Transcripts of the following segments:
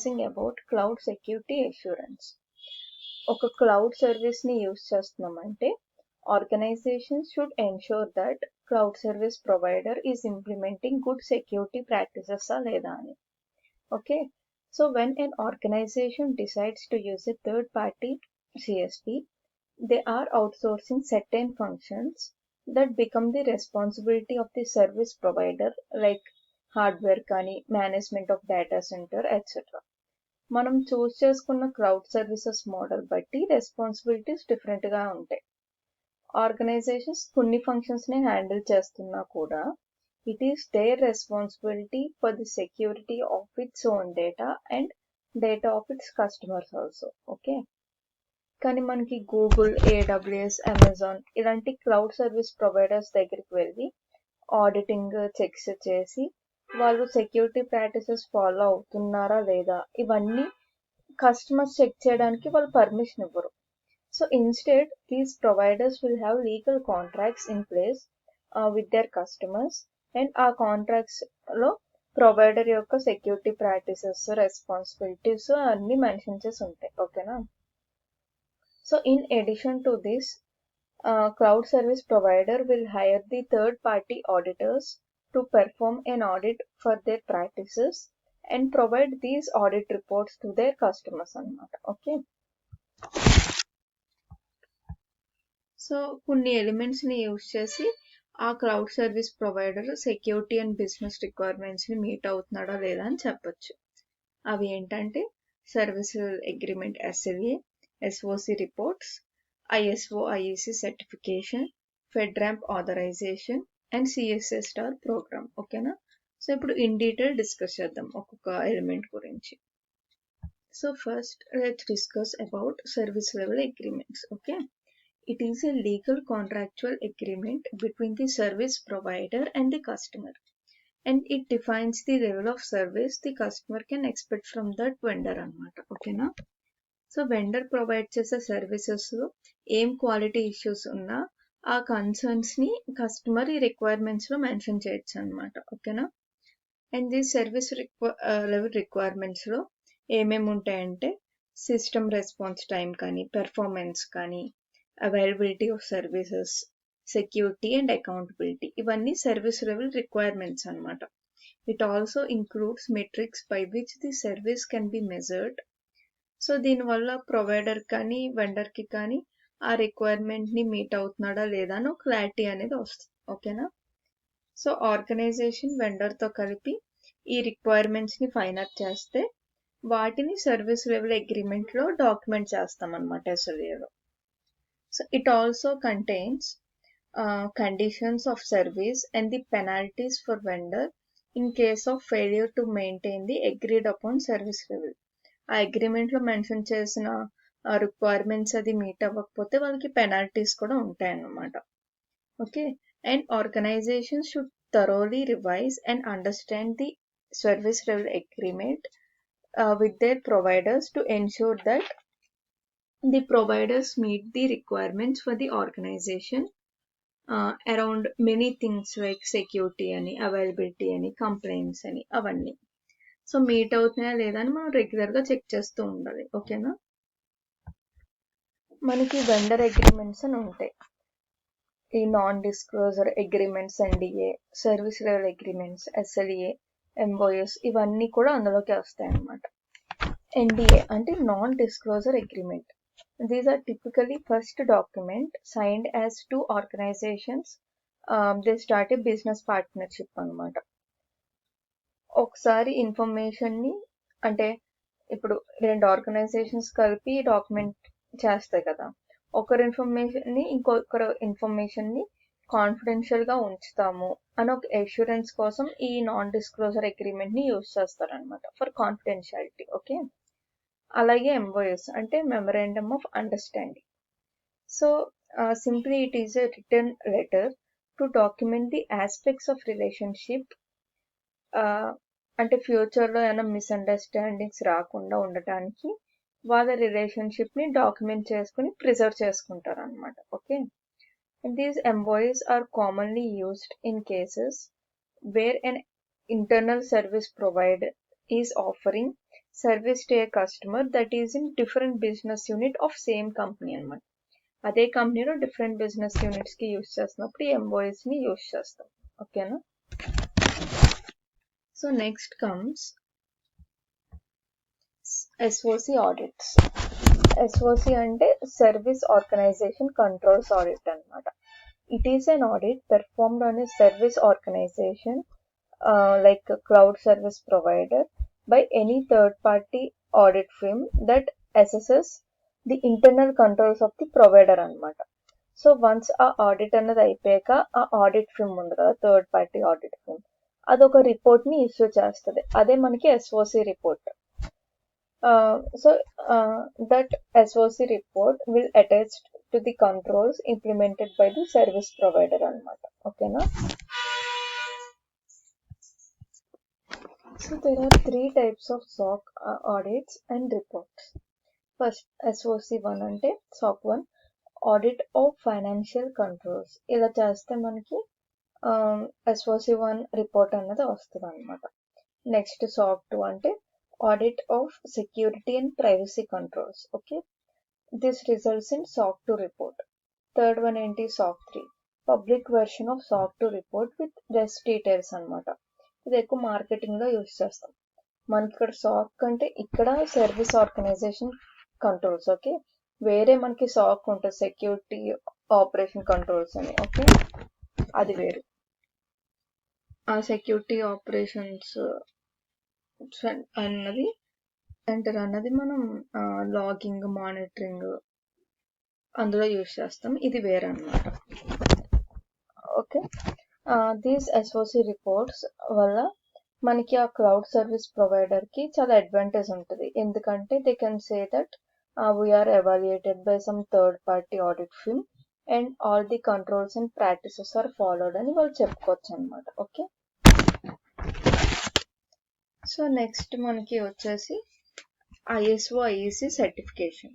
discussing about cloud security assurance. ఒక cloud సర్వీస్ని use చేస్తున్నామంటే organizations should ensure that cloud service provider is implementing good security practices లేదా అని. Okay, so when an organization decides to use a third party CSP, they are outsourcing certain functions that become the responsibility of the service provider, like hardware కానీ management of data centre etcetera. మనం చూస్ చేసుకున్న cloud services model బట్టి responsibilities డిఫరెంట్గా ఉంటాయి. Organisations కొన్ని ఫంక్షన్స్ని handle చేస్తున్నా కూడా it is there responsibility for the security of its own data and data of it's customers also. Okay, కానీ మనకి గూగుల్, AWS, అమెజాన్ ఇలాంటి క్లౌడ్ సర్వీస్ ప్రొవైడర్స్ దగ్గరికి వెళ్ళి ఆడిటింగ్ చెక్స్ చేసి వాళ్ళు సెక్యూరిటీ ప్రాక్టీసెస్ ఫాలో అవుతున్నారా లేదా ఇవన్నీ కస్టమర్స్ చెక్ చేయడానికి వాళ్ళు పర్మిషన్ ఇవ్వరు. So instead these providers will have legal contracts in place with their customers and ఆ కాంట్రాక్ట్స్లో ప్రొవైడర్ యొక్క సెక్యూరిటీ ప్రాక్టీసెస్, రెస్పాన్సిబిలిటీస్ అన్నీ మెన్షన్ చేసి ఉంటాయి. ఓకేనా? So in addition to this, cloud service provider will hire the third party auditors to perform an audit for their practices and provide these audit reports to their customers అన్నమాట. Okay, so కొన్ని ఎలిమెంట్స్ని use చేసి ఆ cloud service provider security and business రిక్వైర్మెంట్స్ని meet అవుతున్నాడా లేదా అని చెప్పొచ్చు. అవి ఏంటంటే service agreement SLA, SOC reports, ISO IEC certification, FedRAMP authorisation and CSA star programme. ఓకేనా? సో ఇప్పుడు ఇన్ డీటెయిల్ డిస్కస్ చేద్దాం ఒక్కొక్క ఎలిమెంట్ గురించి. So first let's discuss about service level agreements. Okay, it is a legal contractual agreement between the service provider and the customer, and it defines the level of service the customer can expect from that vendor అన్నమాట. ఓకేనా? So vendor provide చేసే సర్వీసెస్లో ఏం quality issues ఉన్నా ఆ కన్సర్న్స్ని customer ఈ రిక్వైర్మెంట్స్లో mention చేయొచ్చు అనమాట. ఓకేనా? అండ్ దీస్ సర్వీస్ లెవెల్ రిక్వైర్మెంట్స్లో ఏమేమి ఉంటాయంటే సిస్టమ్ రెస్పాన్స్ టైం కానీ, పెర్ఫార్మెన్స్ కానీ, availability of services, security and accountability, ఇవన్నీ సర్వీస్ లెవెల్ రిక్వైర్మెంట్స్ అనమాట. It also includes metrics by which the service can be measured. So దీనివల్ల ప్రొవైడర్ కానీ వెండర్కి కానీ ఆ రిక్వైర్మెంట్ని మీట్ అవుతున్నాడా లేదా అని క్లారిటీ అనేది వస్తుంది. ఓకేనా? సో ఆర్గనైజేషన్ వెండర్తో కలిపి ఈ రిక్వైర్మెంట్స్ని ఫైన్ అప్ చేస్తే వాటిని సర్వీస్ లెవెల్ అగ్రిమెంట్లో డాక్యుమెంట్ చేస్తాం అనమాట SLAలో. So it also contains conditions of service and the penalties for vendor in case of failure to maintain the agreed upon service level. ఆ అగ్రిమెంట్లో మెన్షన్ చేసిన requirements అది మీట్ అవ్వకపోతే వాళ్ళకి పెనాల్టీస్ కూడా ఉంటాయన్నమాట. Okay, and organisation should thoroughly revise and understand the service level agreement with their providers to ensure that the providers meet the requirements for the organization around many things like security అని, availability అని, complaints అని, అవన్నీ. So meet అవుతున్నాయా లేదా అని మనం రెగ్యులర్గా check చేస్తూ ఉండాలి. ఓకేనా? మనకి వెండర్ అగ్రిమెంట్స్ అని ఉంటాయి. ఈ non disclosure agreements, NDA, service level agreements, SLA, MOUs ఇవన్నీ కూడా అందులోకి వస్తాయి అన్నమాట. NDA అంటే non disclosure agreement. These are typically first document signed as two organizations they start a business partnership అన్నమాట. ఒకసారి ఇన్ఫర్మేషన్ని అంటే ఇప్పుడు రెండు ఆర్గనైజేషన్స్ కలిపి డాక్యుమెంట్ చేస్తాయి కదా, ఒకరి ఇన్ఫర్మేషన్ని ఇంకొకరు ఇన్ఫర్మేషన్ని కాన్ఫిడెన్షియల్గా ఉంచుతాము అని ఒక అష్యూరెన్స్ కోసం ఈ నాన్ డిస్క్లోజర్ అగ్రిమెంట్ని యూజ్ చేస్తారనమాట ఫర్ కాన్ఫిడెన్షియాలిటీ. ఓకే, అలాగే MOUs అంటే memorandum of understanding. So simply it is a return letter to document the aspects of relationship. అంటే ఫ్యూచర్లో ఏమైనా మిస్అండర్స్టాండింగ్స్ రాకుండా ఉండటానికి వాళ్ళ రిలేషన్షిప్ని డాక్యుమెంట్ చేసుకుని ప్రిజర్వ్ చేసుకుంటారు అనమాట. Okay, these MOUs are commonly used in cases where an internal service provider is offering service to a customer that is in different business unit of same company అనమాట. అదే కంపెనీలో different business యూనిట్స్కి use చేస్తున్నప్పుడు ఈ ఎంఓఎస్ని use చేస్తాం. ఓకేనా? So next comes SOC audits. SOC అంటే service organisation controls audit అనమాట. It is an audit performed on a service organization like a cloud service provider by any third-party audit firm that assesses the internal controls of the provider అనమాట. So once ఆ audit అన్నది అయిపోయాక ఆ audit ఫిమ్ ఉంది కదా, third party audit ఫిమ్, అదొక రిపోర్ట్ని issue చేస్తుంది. అదే మనకి SOC report. So that SOC report will attach to the controls implemented by the service provider అనమాట. ఓకేనా? So there are 3 types of SOC audits and reports. First, SOC1 అంటే SOC 1 audit of financial controls. ఇలా చేస్తే మనకి SOC1 report అన్నది వస్తుంది అనమాట. Next SOC 2 అంటే audit of security and privacy controls. Okay, this results in SOC 2 report. Third one ఏంటి? SOC 3 public version of SOC 2 report with rest details అనమాట. ఇది ఎక్కువ మార్కెటింగ్ లో యూస్ చేస్తాం. మనకి ఇక్కడ SOC అంటే ఇక్కడ సర్వీస్ ఆర్గనైజేషన్ కంట్రోల్స్. ఓకే, వేరే మనకి SOC ఉంటుంది, సెక్యూరిటీ ఆపరేషన్ కంట్రోల్స్ అని. ఓకే, అది వేరు. ఆ సెక్యూరిటీ ఆపరేషన్స్ అన్నది సెంటర్ అన్నది మనం లాగింగ్, మానిటరింగ్ అందులో యూస్ చేస్తాం. ఇది వేరే అనమాట. ఓకే, దీస్ ఎస్ఓసి రిపోర్ట్స్ వల్ల మనకి ఆ క్లౌడ్ సర్వీస్ ప్రొవైడర్కి చాలా అడ్వాంటేజ్ ఉంటుంది. ఎందుకంటే they can say that we are evaluated by some third party audit firm and all the controls and practices are followed అని వాళ్ళు చెప్పుకోవచ్చు అనమాట. ఓకే, సో నెక్స్ట్ మనకి వచ్చేసి ISO IEC certification.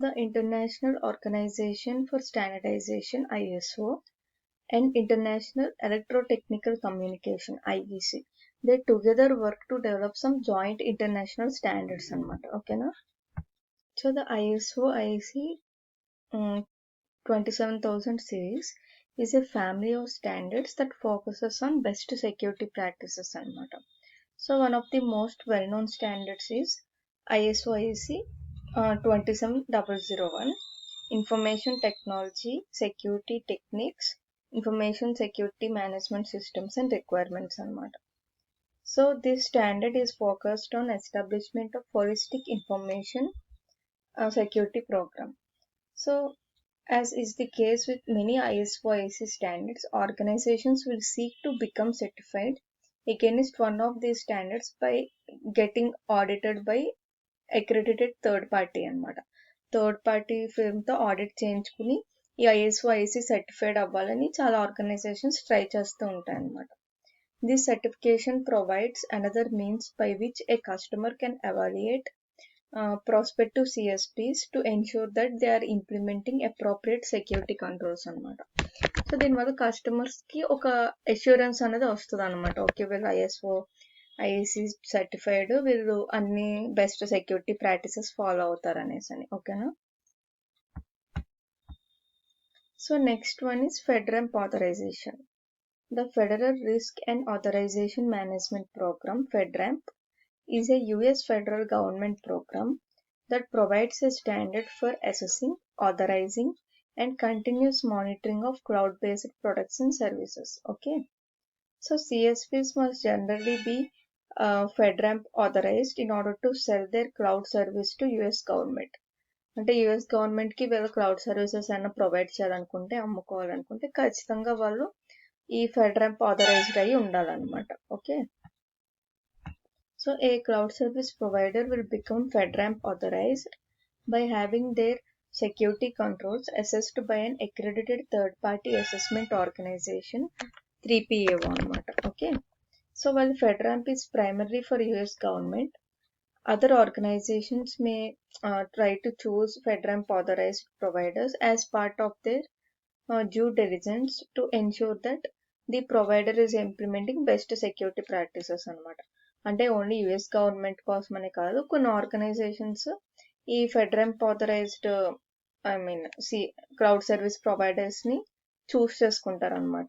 The International Organization for Standardization ISO and International Electrotechnical Communication IEC, they together work to develop some joint international standards anamata. Okay na? So the ISO IEC 27000 series is a family of standards that focuses on best security practices anamata. So one of the most well-known standards is ISO IEC 27001, Information Technology Security Techniques, Information Security Management Systems and Requirements అనమాట. So this standard is focused on establishment of holistic information security program. So as is the case with many ISO IEC standards, organizations will seek to become certified against one of these standards by getting audited by accredited third party అనమాట. Third party ఫిర్మ్తో audit చేయించుకుని ఈ ISO IEC certified అవ్వాలని చాలా organisations try చేస్తూ ఉంటాయి అనమాట. This certification provides another means by which a customer can evaluate prospective CSPs to ensure that they are implementing appropriate security controls అనమాట. So దీనివల్ల కస్టమర్స్కి ఒక అష్యూరెన్స్ అనేది వస్తుంది అనమాట. ఓకే, వీళ్ళు ISO IEC సర్టిఫైడ్, వీళ్ళు అన్ని బెస్ట్ సెక్యూరిటీ ప్రాక్టీసెస్ ఫాలో అవుతారు అనేసి అని. ఓకేనా? So next one is FedRAMP authorization. The Federal Risk and Authorization Management Program, FedRAMP, is a US federal government program that provides a standard for assessing, authorizing, and continuous monitoring of cloud-based products and services. Okay, so CSPs must generally be FedRAMP authorized in order to sell their cloud service to US government. అంటే US గవర్నమెంట్కి వీళ్ళ cloud services అయినా provide చేయాలనుకుంటే, అమ్ముకోవాలనుకుంటే ఖచ్చితంగా వాళ్ళు ఈ FedRAMP authorized అయి ఉండాలన్నమాట. Okay, so a cloud service provider will become FedRAMP authorized by having their security controls assessed by an accredited third-party assessment organization, 3PAO అనమాట. Okay, so while FedRAMP is primarily for US government, other organizations may try to choose FedRAMP authorized providers as part of their due diligence to ensure that the provider is implementing best security practices అనమాట. అంటే only US government కోసమనే కాదు, కొన్ని organisations ఈ FedRAMP authorised cloud service ప్రొవైడర్స్ని choose చేసుకుంటారు అనమాట.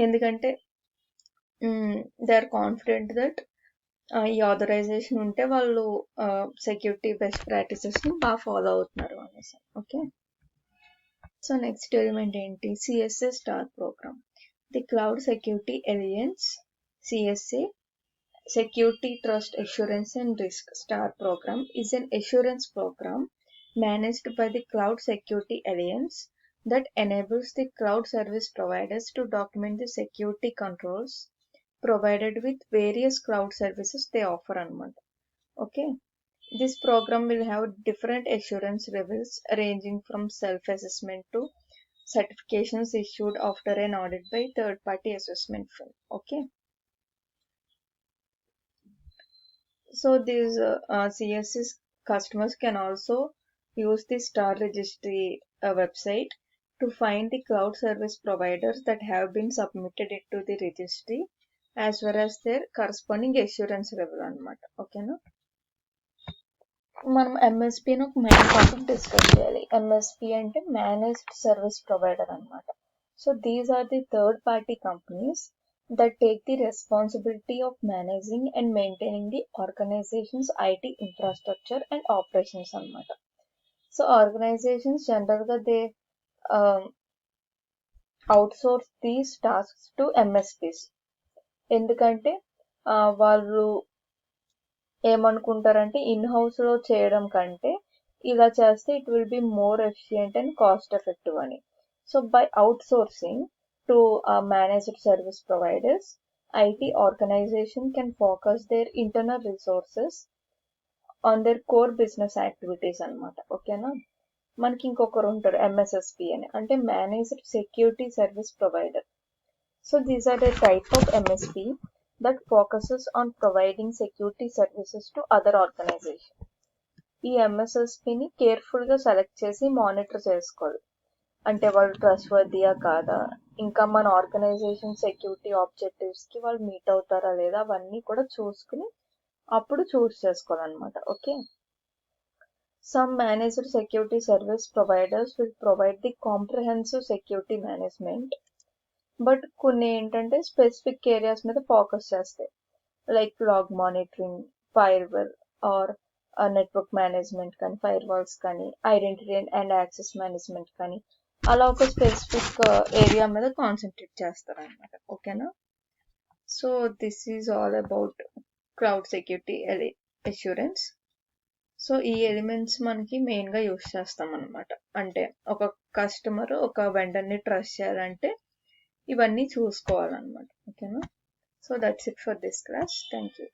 ఎందుకంటే they are confident that ఈ ఆథరైజేషన్ ఉంటే వాళ్ళు సెక్యూరిటీ బెస్ట్ ప్రాక్టీసెస్ని బాగా ఫాలో అవుతున్నారు అనేసి. ఓకే, సో నెక్స్ట్ ఎలిమెంట్ ఏంటి? CSA star programme. The cloud security alliance CSA, Security Trust Assurance and Risk Star Program, is an assurance program managed by the Cloud Security Alliance that enables the cloud service providers to document the security controls provided with various cloud services they offer anamata. Okay, this program will have different assurance levels ranging from self-assessment to certifications issued after an audit by third-party assessment firm. Okay, so these CSS customers can also use the Star Registry website to find the cloud service providers that have been submitted into the registry as well as their corresponding assurance level anamata. ఓకేనా, మనం MSP అని ఒక main concept discuss చేయాలి. MSP అంటే managed service provider అనమాట. So these are the third party companies that take the responsibility of managing and maintaining the organization's IT infrastructure and operations anamata. So organizations generally they outsource these tasks to MSPs. ఎందుకంటే వాళ్ళు ఏమనుకుంటారంటే in హౌస్లో చేయడం కంటే ఇలా చేస్తే it will be more efficient and cost effective అని. So by outsourcing to managed service providers, IT organization can focus their internal resources on their core business activities అనమాట. ఓకేనా, మనకి ఇంకొకరు ఉంటారు MSSP అని, అంటే managed security service provider. So these are the type of MSP that focuses on providing security services to other organizations. ఈ MSSPని కేర్ఫుల్గా select చేసి మానిటర్ చేసుకోవాలి. అంటే వాళ్ళు ట్రస్ట్ వర్దియా కాదా, ఇంకా మన ఆర్గనైజేషన్ సెక్యూరిటీ ఆబ్జెక్టివ్స్కి వాళ్ళు మీట్ అవుతారా లేదా, అవన్నీ కూడా చూసుకుని అప్పుడు చూస్ చేసుకోవాలన్నమాట. Okay, some managed security service providers will provide the comprehensive security management, but కొన్ని ఏంటంటే స్పెసిఫిక్ ఏరియాస్ మీద ఫోకస్ చేస్తాయి, like log monitoring, firewall or network management కానీ, ఫైర్వాల్స్ కానీ, ఐడెంటిటీ అండ్ యాక్సెస్ మేనేజ్మెంట్ కానీ, అలా ఒక స్పెసిఫిక్ ఏరియా మీద కాన్సన్ట్రేట్ చేస్తారు అనమాట. ఓకేనా, so this is all about cloud security assurance. So ఈ ఎలిమెంట్స్ మనకి మెయిన్గా యూస్ చేస్తాం అనమాట. అంటే ఒక కస్టమర్ ఒక వెండర్ని ట్రస్ట్ చేయాలంటే ఇవన్నీ చూసుకోవాలన్నమాట. ఓకేనా, so that's it for this class. Thank you.